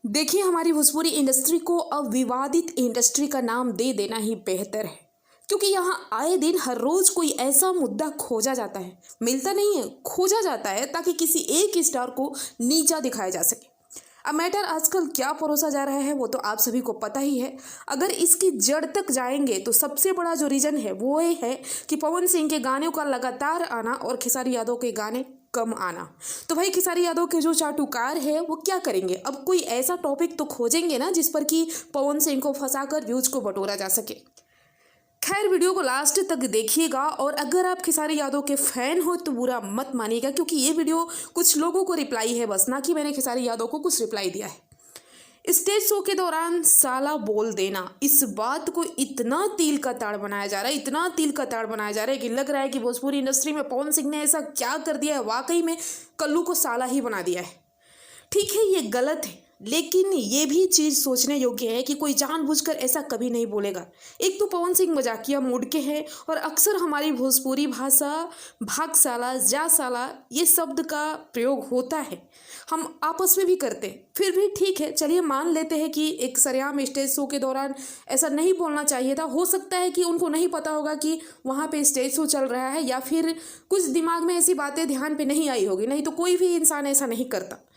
देखिए, हमारी भोजपुरी इंडस्ट्री को अब विवादित इंडस्ट्री का नाम दे देना ही बेहतर है, क्योंकि यहाँ आए दिन हर रोज कोई ऐसा मुद्दा खोजा जाता है, मिलता नहीं है, खोजा जाता है ताकि किसी एक स्टार को नीचा दिखाया जा सके। अब मैटर आजकल क्या परोसा जा रहा है वो तो आप सभी को पता ही है। अगर इसकी जड़ तक जाएंगे तो सबसे बड़ा जो रीजन है वो ये है कि पवन सिंह के गानों का लगातार आना और खेसारी यादव के गाने कम आना। तो भाई खेसारी यादव के जो चाटुकार है वो क्या करेंगे, अब कोई ऐसा टॉपिक तो खोजेंगे ना जिस पर कि पवन सिंह को फंसाकर व्यूज को बटोरा जा सके। खैर, वीडियो को लास्ट तक देखिएगा और अगर आप खेसारी यादव के फैन हो तो बुरा मत मानिएगा, क्योंकि ये वीडियो कुछ लोगों को रिप्लाई है बस, ना कि मैंने खेसारी यादव को कुछ रिप्लाई दिया है। स्टेज शो के दौरान साला बोल देना, इस बात को इतना तिल का ताड़ बनाया जा रहा है, इतना तिल का ताड़ बनाया जा रहा है कि लग रहा है कि भोजपुरी इंडस्ट्री में पवन सिंह ने ऐसा क्या कर दिया है, वाकई में कल्लू को साला ही बना दिया है। ठीक है, ये गलत है, लेकिन ये भी चीज़ सोचने योग्य है कि कोई जानबूझकर ऐसा कभी नहीं बोलेगा। एक तो पवन सिंह मजाकिया मूड के हैं और अक्सर हमारी भोजपुरी भाषा भाग साला, जा साला ये शब्द का प्रयोग होता है, हम आपस में भी करते हैं। फिर भी ठीक है, चलिए मान लेते हैं कि एक सरेआम स्टेज शो के दौरान ऐसा नहीं बोलना चाहिए था। हो सकता है कि उनको नहीं पता होगा कि वहाँ पे स्टेज शो चल रहा है, या फिर कुछ दिमाग में ऐसी बातें ध्यान पे नहीं आई होगी, नहीं तो कोई भी इंसान ऐसा नहीं करता।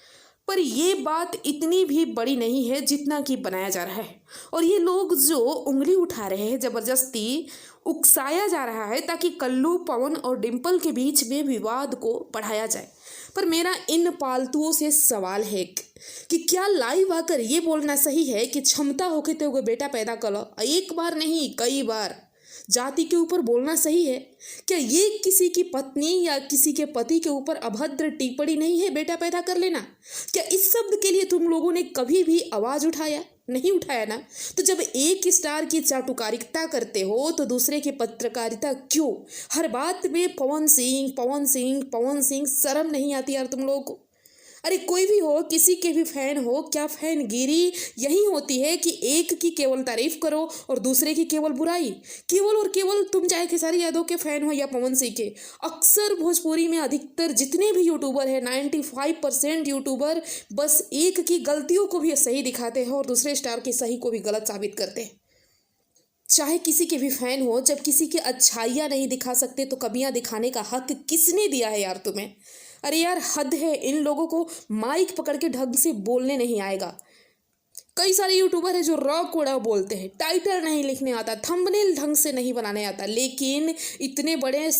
पर ये बात इतनी भी बड़ी नहीं है जितना कि बनाया जा रहा है, और ये लोग जो उंगली उठा रहे हैं, ज़बरदस्ती उकसाया जा रहा है ताकि कल्लू, पवन और डिम्पल के बीच में विवाद को बढ़ाया जाए। पर मेरा इन पालतुओं से सवाल है कि क्या लाइव आकर ये बोलना सही है कि क्षमता होके तो बेटा पैदा कर लो, एक बार नहीं कई बार जाति के ऊपर बोलना सही है? क्या ये किसी की पत्नी या किसी के पति के ऊपर अभद्र टिप्पणी नहीं है बेटा पैदा कर लेना? क्या इस शब्द के लिए तुम लोगों ने कभी भी आवाज उठाया? नहीं उठाया ना। तो जब एक स्टार की चाटुकारिता करते हो तो दूसरे की पत्रकारिता क्यों? हर बात में पवन सिंह पवन सिंह पवन सिंह, शर्म नहीं आती यार तुम लोगों को? अरे कोई भी हो, किसी के भी फैन हो, क्या फैनगिरी यही होती है कि एक की केवल तारीफ करो और दूसरे की केवल बुराई? केवल और केवल तुम चाहे खेसारी यादव के फैन हो या पवन सिंह के, अक्सर भोजपुरी में अधिकतर जितने भी यूट्यूबर हैं 95% यूट्यूबर बस एक की गलतियों को भी सही दिखाते हैं और दूसरे स्टार की सही को भी गलत साबित करते हैं। चाहे किसी के भी फैन हो, जब किसी की अच्छाइयाँ नहीं दिखा सकते तो कमियाँ दिखाने का हक किसने दिया है यार तुम्हें? अरे यार हद है, इन लोगों को माइक पकड़ के ढंग से बोलने नहीं आएगा। कई सारे यूट्यूबर हैं जो रॉ कोड़ा बोलते हैं, टाइटल नहीं लिखने आता, थंबनेल ढंग से नहीं बनाने आता, लेकिन इतने बड़े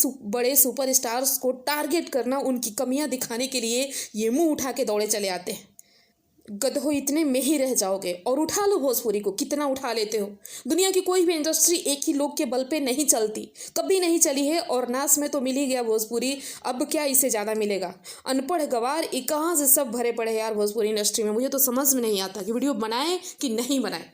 सुपर स्टार्स को टारगेट करना, उनकी कमियां दिखाने के लिए ये मुंह उठा के दौड़े चले आते हैं। गधो, इतने में ही रह जाओगे और उठा लो भोजपुरी को, कितना उठा लेते हो। दुनिया की कोई भी इंडस्ट्री एक ही लोग के बल पे नहीं चलती, कभी नहीं चली है, और नाश में तो मिल ही गया भोजपुरी, अब क्या इससे ज़्यादा मिलेगा? अनपढ़ गवार ये कहाँ से सब भरे पड़े हैं यार भोजपुरी इंडस्ट्री में। मुझे तो समझ में नहीं आता कि वीडियो बनाए कि नहीं बनाए।